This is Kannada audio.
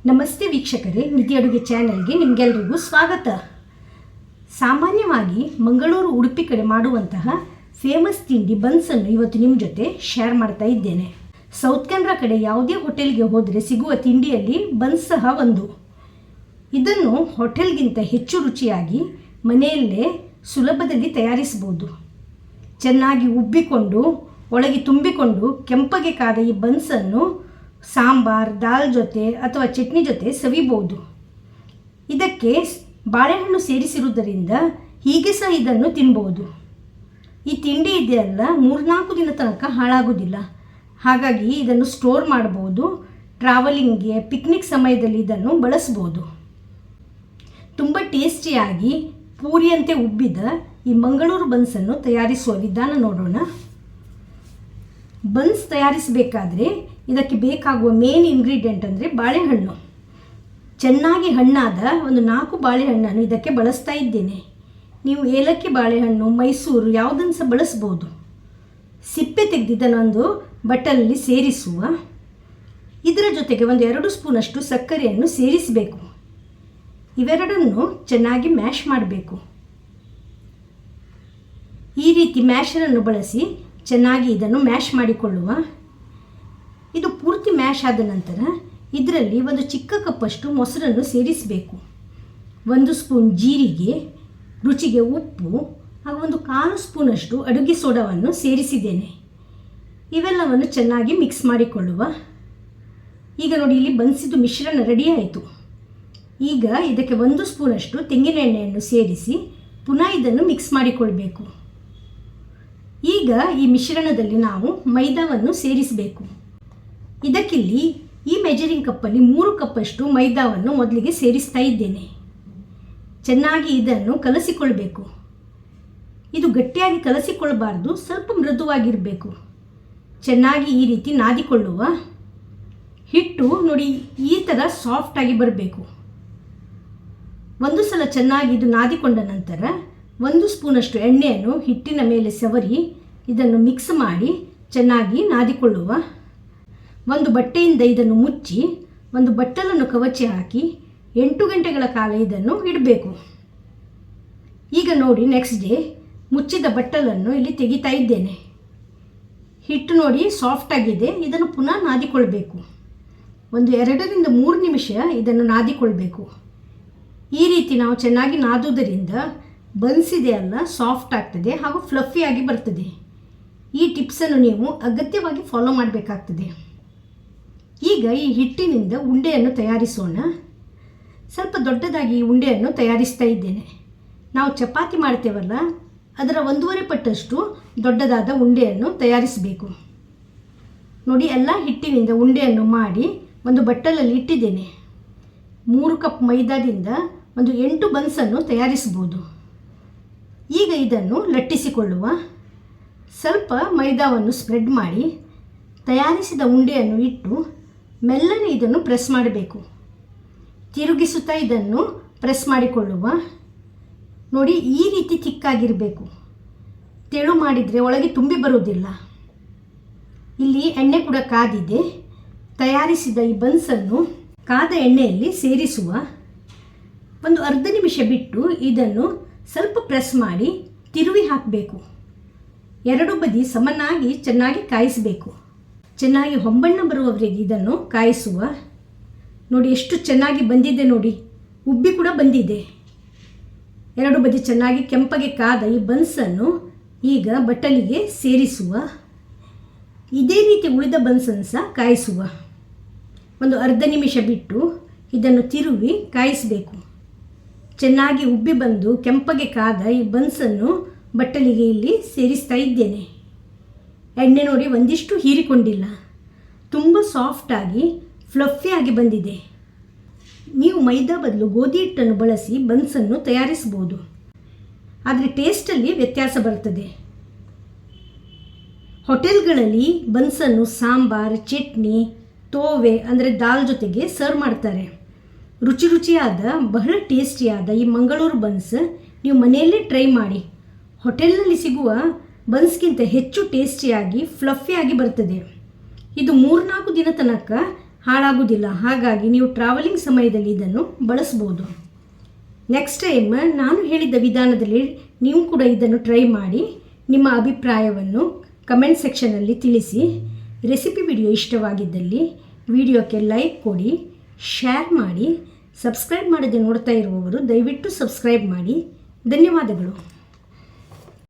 ನಮಸ್ತೆ ವೀಕ್ಷಕರೇ, ನಿಧಿ ಅಡುಗೆ ಚಾನೆಲ್ಗೆ ನಿಮಗೆಲ್ಲರಿಗೂ ಸ್ವಾಗತ. ಸಾಮಾನ್ಯವಾಗಿ ಮಂಗಳೂರು ಉಡುಪಿ ಕಡೆ ಮಾಡುವಂತಹ ಫೇಮಸ್ ತಿಂಡಿ ಬನ್ಸನ್ನು ಇವತ್ತು ನಿಮ್ಮ ಜೊತೆ ಶೇರ್ ಮಾಡ್ತಾ ಇದ್ದೇನೆ. ಸೌತ್ ಕೆನರಾ ಕಡೆ ಯಾವುದೇ ಹೋಟೆಲ್ಗೆ ಹೋದರೆ ಸಿಗುವ ತಿಂಡಿಯಲ್ಲಿ ಬನ್ಸ್ ಸಹ ಒಂದು. ಇದನ್ನು ಹೋಟೆಲ್ಗಿಂತ ಹೆಚ್ಚು ರುಚಿಯಾಗಿ ಮನೆಯಲ್ಲೇ ಸುಲಭದಲ್ಲಿ ತಯಾರಿಸಬಹುದು. ಚೆನ್ನಾಗಿ ಉಬ್ಬಿಕೊಂಡು ಒಳಗೆ ತುಂಬಿಕೊಂಡು ಕೆಂಪಗೆ ಕಾದ ಈ ಬನ್ಸನ್ನು ಸಾಂಬಾರ್, ದಾಲ್ ಜೊತೆ ಅಥವಾ ಚಟ್ನಿ ಜೊತೆ ಸವಿಬಹುದು. ಇದಕ್ಕೆ ಬಾಳೆಹಣ್ಣು ಸೇರಿಸಿರುವುದರಿಂದ ಹೀಗೆ ಸಹ ಇದನ್ನು ತಿನ್ಬೋದು. ಈ ತಿಂಡಿ ಇದೆಯಲ್ಲ 3-4 ದಿನ ತನಕ ಹಾಳಾಗೋದಿಲ್ಲ. ಹಾಗಾಗಿ ಇದನ್ನು ಸ್ಟೋರ್ ಮಾಡ್ಬೋದು. ಟ್ರಾವೆಲಿಂಗ್ಗೆ, ಪಿಕ್ನಿಕ್ ಸಮಯದಲ್ಲಿ ಇದನ್ನು ಬಳಸ್ಬೋದು. ತುಂಬ ಟೇಸ್ಟಿಯಾಗಿ ಪೂರಿಯಂತೆ ಉಬ್ಬಿದ ಈ ಮಂಗಳೂರು ಬನ್ಸನ್ನು ತಯಾರಿಸುವ ವಿಧಾನ ನೋಡೋಣ. ಬನ್ಸ್ ತಯಾರಿಸಬೇಕಾದ್ರೆ ಇದಕ್ಕೆ ಬೇಕಾಗುವ ಮೇನ್ ಇಂಗ್ರೀಡಿಯೆಂಟ್ ಅಂದರೆ ಬಾಳೆಹಣ್ಣು. ಚೆನ್ನಾಗಿ ಹಣ್ಣಾದ ಒಂದು 4 ಬಾಳೆಹಣ್ಣನ್ನು ಇದಕ್ಕೆ ಬಳಸ್ತಾ ಇದ್ದೇನೆ. ನೀವು ಏಲಕ್ಕಿ ಬಾಳೆಹಣ್ಣು, ಮೈಸೂರು ಯಾವುದನ್ನು ಸಹ ಬಳಸ್ಬೋದು. ಸಿಪ್ಪೆ ತೆಗೆದು ಇದನ್ನೊಂದು ಬಟ್ಟಲಲ್ಲಿ ಸೇರಿಸುವ. ಇದರ ಜೊತೆಗೆ ಒಂದು 2 ಸ್ಪೂನಷ್ಟು ಸಕ್ಕರೆಯನ್ನು ಸೇರಿಸಬೇಕು. ಇವೆರಡನ್ನು ಚೆನ್ನಾಗಿ ಮ್ಯಾಶ್ ಮಾಡಬೇಕು. ಈ ರೀತಿ ಮ್ಯಾಶರನ್ನು ಬಳಸಿ ಚೆನ್ನಾಗಿ ಇದನ್ನು ಮ್ಯಾಶ್ ಮಾಡಿಕೊಳ್ಳುವ. ಇದು ಪೂರ್ತಿ ಮ್ಯಾಶ್ ಆದ ನಂತರ ಇದರಲ್ಲಿ ಒಂದು ಚಿಕ್ಕ ಕಪ್ಪಷ್ಟು ಮೊಸರನ್ನು ಸೇರಿಸಬೇಕು. 1 ಸ್ಪೂನ್ ಜೀರಿಗೆ, ರುಚಿಗೆ ಉಪ್ಪು ಹಾಗೂ 1/4 ಸ್ಪೂನಷ್ಟು ಅಡುಗೆ ಸೋಡಾವನ್ನು ಸೇರಿಸಿದ್ದೇನೆ. ಇವೆಲ್ಲವನ್ನು ಚೆನ್ನಾಗಿ ಮಿಕ್ಸ್ ಮಾಡಿಕೊಳ್ಳುವ. ಈಗ ನೋಡಿ, ಇಲ್ಲಿ ಬನ್ಸಿದ್ದು ಮಿಶ್ರಣ ರೆಡಿ ಆಯಿತು. ಈಗ ಇದಕ್ಕೆ 1 ಸ್ಪೂನಷ್ಟು ತೆಂಗಿನ ಎಣ್ಣೆಯನ್ನು ಸೇರಿಸಿ ಪುನಃ ಇದನ್ನು ಮಿಕ್ಸ್ ಮಾಡಿಕೊಳ್ಬೇಕು. ಈಗ ಈ ಮಿಶ್ರಣದಲ್ಲಿ ನಾವು ಮೈದಾವನ್ನು ಸೇರಿಸಬೇಕು. ಇದಕ್ಕಿಲ್ಲಿ ಈ ಮೆಜರಿಂಗ್ ಕಪ್ಪಲ್ಲಿ 3 ಕಪ್ಪಷ್ಟು ಮೈದಾವನ್ನು ಮೊದಲಿಗೆ ಸೇರಿಸ್ತಾ ಇದ್ದೇನೆ. ಚೆನ್ನಾಗಿ ಇದನ್ನು ಕಲಸಿಕೊಳ್ಬೇಕು. ಇದು ಗಟ್ಟಿಯಾಗಿ ಕಲಸಿಕೊಳ್ಳಬಾರ್ದು, ಸ್ವಲ್ಪ ಮೃದುವಾಗಿರಬೇಕು. ಚೆನ್ನಾಗಿ ಈ ರೀತಿ ನಾದಿಕೊಳ್ಳುವ. ಹಿಟ್ಟು ನೋಡಿ ಈ ಥರ ಸಾಫ್ಟಾಗಿ ಬರಬೇಕು. ಒಂದು ಸಲ ಚೆನ್ನಾಗಿ ಇದು ನಾದಿಕೊಂಡ ನಂತರ 1 ಸ್ಪೂನಷ್ಟು ಎಣ್ಣೆಯನ್ನು ಹಿಟ್ಟಿನ ಮೇಲೆ ಸವರಿ ಇದನ್ನು ಮಿಕ್ಸ್ ಮಾಡಿ ಚೆನ್ನಾಗಿ ನಾದಿಕೊಳ್ಳುವ. ಒಂದು ಬಟ್ಟೆಯಿಂದ ಇದನ್ನು ಮುಚ್ಚಿ ಒಂದು ಬಟ್ಟಲನ್ನು ಕವಚಿ ಹಾಕಿ 8 ಗಂಟೆಗಳ ಕಾಲ ಇದನ್ನು ಇಡಬೇಕು. ಈಗ ನೋಡಿ, ನೆಕ್ಸ್ಟ್ ಡೇ ಮುಚ್ಚಿದ ಬಟ್ಟಲನ್ನು ಇಲ್ಲಿ ತೆಗಿತಾ ಇದ್ದೇನೆ. ಹಿಟ್ಟು ನೋಡಿ ಸಾಫ್ಟಾಗಿದೆ. ಇದನ್ನು ಪುನಃ ನಾದಿಕೊಳ್ಬೇಕು. ಒಂದು 2-3 ನಿಮಿಷ ಇದನ್ನು ನಾದಿಕೊಳ್ಬೇಕು. ಈ ರೀತಿ ನಾವು ಚೆನ್ನಾಗಿ ನಾದುವುದರಿಂದ ಬನ್ಸಿದೆ ಅಲ್ಲ ಸಾಫ್ಟ್ ಆಗ್ತದೆ ಹಾಗೂ ಫ್ಲಫಿಯಾಗಿ ಬರ್ತದೆ. ಈ ಟಿಪ್ಸನ್ನು ನೀವು ಅಗತ್ಯವಾಗಿ ಫಾಲೋ ಮಾಡಬೇಕಾಗ್ತದೆ. ಈಗ ಈ ಹಿಟ್ಟಿನಿಂದ ಉಂಡೆಯನ್ನು ತಯಾರಿಸೋಣ. ಸ್ವಲ್ಪ ದೊಡ್ಡದಾಗಿ ಈ ಉಂಡೆಯನ್ನು ತಯಾರಿಸ್ತಾ ಇದ್ದೇನೆ. ನಾವು ಚಪಾತಿ ಮಾಡ್ತೇವಲ್ಲ, ಅದರ 1.5 ಪಟ್ಟಷ್ಟು ದೊಡ್ಡದಾದ ಉಂಡೆಯನ್ನು ತಯಾರಿಸಬೇಕು. ನೋಡಿ, ಎಲ್ಲ ಹಿಟ್ಟಿನಿಂದ ಉಂಡೆಯನ್ನು ಮಾಡಿ ಒಂದು ಬಟ್ಟಲಲ್ಲಿ ಇಟ್ಟಿದ್ದೇನೆ. 3 ಕಪ್ ಮೈದಾದಿಂದ ಒಂದು 8 ಬನ್ಸನ್ನು ತಯಾರಿಸ್ಬೋದು. ಈಗ ಇದನ್ನು ಲಟ್ಟಿಸಿಕೊಳ್ಳುವ. ಸ್ವಲ್ಪ ಮೈದಾವನ್ನು ಸ್ಪ್ರೆಡ್ ಮಾಡಿ ತಯಾರಿಸಿದ ಉಂಡೆಯನ್ನು ಇಟ್ಟು ಮೆಲ್ಲನೆ ಇದನ್ನು ಪ್ರೆಸ್ ಮಾಡಬೇಕು. ತಿರುಗಿಸುತ್ತಾ ಇದನ್ನು ಪ್ರೆಸ್ ಮಾಡಿಕೊಳ್ಳುವ. ನೋಡಿ, ಈ ರೀತಿ ತಿಕ್ಕಾಗಿರಬೇಕು. ತೆಳು ಮಾಡಿದರೆ ಒಳಗೆ ತುಂಬಿ ಬರುವುದಿಲ್ಲ. ಇಲ್ಲಿ ಎಣ್ಣೆ ಕೂಡ ಕಾದಿದೆ. ತಯಾರಿಸಿದ ಈ ಬನ್ಸನ್ನು ಕಾದ ಎಣ್ಣೆಯಲ್ಲಿ ಸೇರಿಸುವ. ಒಂದು ಅರ್ಧ ನಿಮಿಷ ಬಿಟ್ಟು ಇದನ್ನು ಸ್ವಲ್ಪ ಪ್ರೆಸ್ ಮಾಡಿ ತಿರುವಿ ಹಾಕಬೇಕು. 2 ಬದಿ ಸಮನಾಗಿ ಚೆನ್ನಾಗಿ ಕಾಯಿಸಬೇಕು. ಚೆನ್ನಾಗಿ ಹೊಂಬಣ್ಣ ಬರುವವರೆಗೆ ಇದನ್ನು ಕಾಯಿಸುವ. ನೋಡಿ ಎಷ್ಟು ಚೆನ್ನಾಗಿ ಬಂದಿದೆ. ನೋಡಿ, ಉಬ್ಬಿ ಕೂಡ ಬಂದಿದೆ. 2 ಬದಿ ಚೆನ್ನಾಗಿ ಕೆಂಪಗೆ ಕಾದ ಈ ಬನ್ಸನ್ನು ಈಗ ಬಟ್ಟಲಿಗೆ ಸೇರಿಸುವ. ಇದೇ ರೀತಿ ಉಳಿದ ಬನ್ಸನ್ನು ಸಹ ಕಾಯಿಸುವ. ಒಂದು ಅರ್ಧ ನಿಮಿಷ ಬಿಟ್ಟು ಇದನ್ನು ತಿರುವಿ ಕಾಯಿಸಬೇಕು. ಚೆನ್ನಾಗಿ ಉಬ್ಬಿ ಬಂದು ಕೆಂಪಗೆ ಕಾದ ಈ ಬನ್ಸನ್ನು ಬಟ್ಟಲಿಗೆ ಇಲ್ಲಿ ಸೇರಿಸ್ತಾ ಇದ್ದೇನೆ. ಎಣ್ಣೆ ನೋಡಿ ಒಂದಿಷ್ಟು ಹೀರಿಕೊಂಡಿಲ್ಲ. ತುಂಬ ಸಾಫ್ಟಾಗಿ ಫ್ಲಫಿಯಾಗಿ ಬಂದಿದೆ. ನೀವು ಮೈದಾ ಬದಲು ಗೋಧಿ ಹಿಟ್ಟನ್ನು ಬಳಸಿ ಬನ್ಸನ್ನು ತಯಾರಿಸ್ಬೋದು. ಆದರೆ ಟೇಸ್ಟಲ್ಲಿ ವ್ಯತ್ಯಾಸ ಬರ್ತದೆ. ಹೋಟೆಲ್ಗಳಲ್ಲಿ ಬನ್ಸನ್ನು ಸಾಂಬಾರ್, ಚಟ್ನಿ, ತೋವೆ ಅಂದರೆ ದಾಲ್ ಜೊತೆಗೆ ಸರ್ವ್ ಮಾಡ್ತಾರೆ. ರುಚಿಯಾದ ಬಹಳ ಟೇಸ್ಟಿಯಾದ ಈ ಮಂಗಳೂರು ಬನ್ಸ್ ನೀವು ಮನೆಯಲ್ಲೇ ಟ್ರೈ ಮಾಡಿ. ಹೋಟೆಲ್ನಲ್ಲಿ ಸಿಗುವ ಬನ್ಸ್ಗಿಂತ ಹೆಚ್ಚು ಟೇಸ್ಟಿಯಾಗಿ ಫ್ಲಫಿಯಾಗಿ ಬರ್ತದೆ. ಇದು 3-4 ದಿನ ತನಕ ಹಾಳಾಗುವುದಿಲ್ಲ. ಹಾಗಾಗಿ ನೀವು ಟ್ರಾವೆಲಿಂಗ್ ಸಮಯದಲ್ಲಿ ಇದನ್ನು ಬಳಸ್ಬೋದು. ನೆಕ್ಸ್ಟ್ ಟೈಮ್ ನಾನು ಹೇಳಿದ ವಿಧಾನದಲ್ಲಿ ನೀವು ಕೂಡ ಇದನ್ನು ಟ್ರೈ ಮಾಡಿ ನಿಮ್ಮ ಅಭಿಪ್ರಾಯವನ್ನು ಕಮೆಂಟ್ ಸೆಕ್ಷನಲ್ಲಿ ತಿಳಿಸಿ. ರೆಸಿಪಿ ವಿಡಿಯೋ ಇಷ್ಟವಾಗಿದ್ದಲ್ಲಿ ವಿಡಿಯೋಕ್ಕೆ ಲೈಕ್ ಕೊಡಿ, ಶೇರ್ ಮಾಡಿ. ಸಬ್ಸ್ಕ್ರೈಬ್ ಮಾಡದೆ ನೋಡ್ತಾ ಇರುವವರು ದಯವಿಟ್ಟು ಸಬ್ಸ್ಕ್ರೈಬ್ ಮಾಡಿ. ಧನ್ಯವಾದಗಳು.